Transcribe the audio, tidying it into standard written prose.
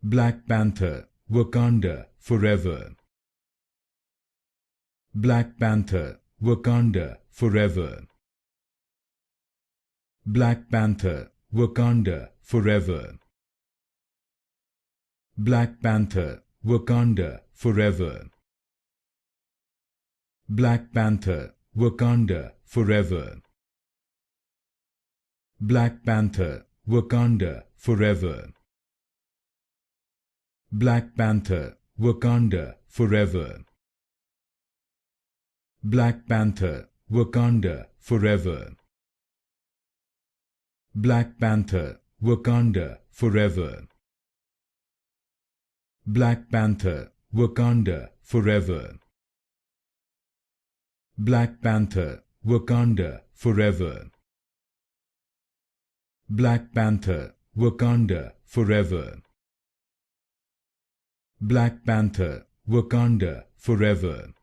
Black Panther, Wakanda Forever. Black Panther, Wakanda Forever. Black Panther, Wakanda Forever. Black Panther, Wakanda Forever. Black Panther, Wakanda Forever. Black Panther, Wakanda Forever. Black Panther, Wakanda Forever. Black Panther, Wakanda Forever. Black Panther, Wakanda Forever. Black Panther, Wakanda Forever. Black Panther, Wakanda Forever. Black Panther, Wakanda Forever. Black Panther, Wakanda Forever.